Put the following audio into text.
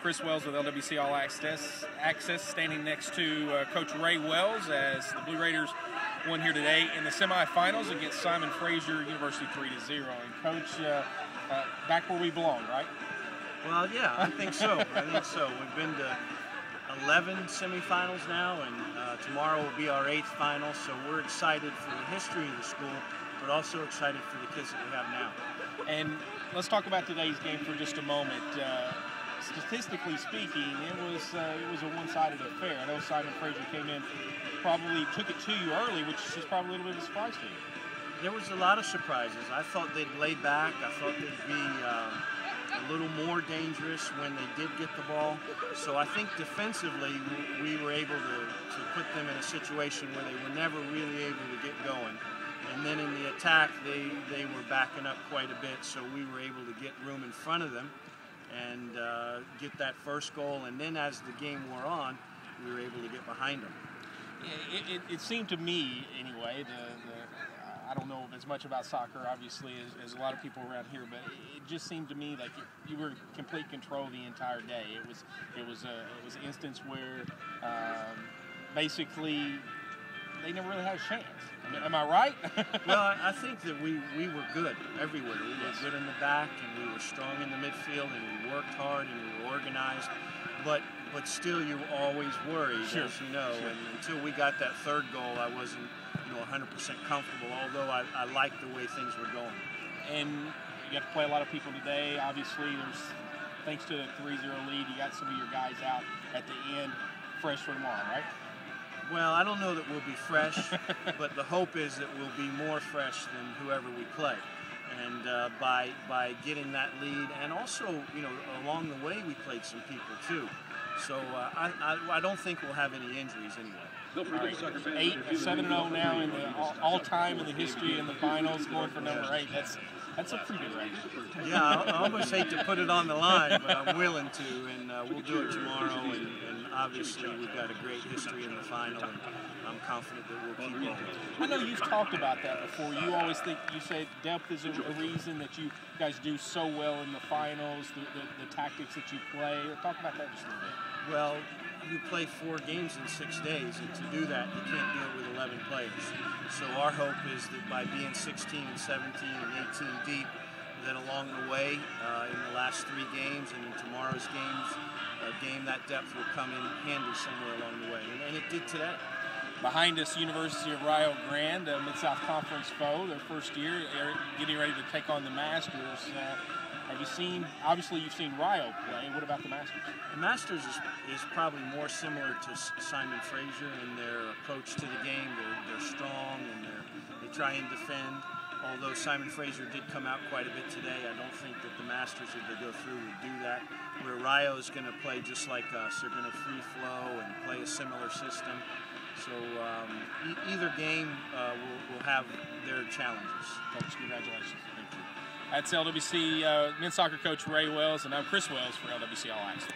Chris Wells with LWC All Access, standing next to Coach Ray Wells as the Blue Raiders won here today in the semifinals against Simon Fraser University 3-0. And Coach, back where we belong, right? Well, yeah, I think so. We've been to 11 semifinals now, and tomorrow will be our 8th final. So we're excited for the history of the school, but also excited for the kids that we have now. And let's talk about today's game for just a moment. Statistically speaking, it was a one-sided affair. I know Simon Fraser came in, probably took it to you early, which is probably a little bit of a surprise to you. There was a lot of surprises. I thought they'd lay back. I thought they'd be a little more dangerous when they did get the ball. So I think defensively we were able to put them in a situation where they were never really able to get going. And then in the attack, they were backing up quite a bit, so we were able to get room in front of them and get that first goal. And then as the game wore on, we were able to get behind them. It seemed to me, anyway, I don't know as much about soccer, obviously, as a lot of people around here, but it just seemed to me like you were in complete control the entire day. It was an instance where basically they never really had a chance. Am I right? Well, I think that we were good everywhere. We were good in the back, and we were strong in the midfield, and we worked hard, and we were organized. But still, you always worried, as you know. Sure. And until we got that third goal, I wasn't 100% comfortable, although I liked the way things were going. And you got to play a lot of people today. Obviously, thanks to the 3-0 lead, you got some of your guys out at the end, fresh for tomorrow, right? Well, I don't know that we'll be fresh, but the hope is that we'll be more fresh than whoever we play. And by getting that lead, and also, along the way we played some people too. So I don't think we'll have any injuries anyway. Right. 7-0 now in the all-time in the history in the finals, going for number 8. That's a pretty good record. Yeah, I almost hate to put it on the line, but I'm willing to, and we'll do it tomorrow. And obviously, we've got a great history in the final, and I'm confident that we'll keep going. I know you've talked about that before. You always you say depth is a reason that you guys do so well in the finals, the tactics that you play. Talk about that just a little bit. Well, you play 4 games in 6 days, and to do that, you can't do it with 11 players. So our hope is that by being 16 and 17 and 18 deep, that along the way, in the last 3 games and in tomorrow's game, that depth will come in handy somewhere along the way, and it did today. Behind us, University of Rio Grande, Mid-South Conference foe, their first year, getting ready to take on the Masters. Have you seen, obviously you've seen Rio play, what about the Masters? The Masters is probably more similar to Simon Fraser in their approach to the game. They're strong, and they try and defend. Although Simon Fraser did come out quite a bit today, I don't think that the Masters, if they go through, would do that. Where Rio is going to play just like us. They're going to free flow and play a similar system. So either game will have their challenges. Coach, congratulations. Thank you. That's LWC men's soccer coach Ray Wells, and I'm Chris Wells for LWC All Access.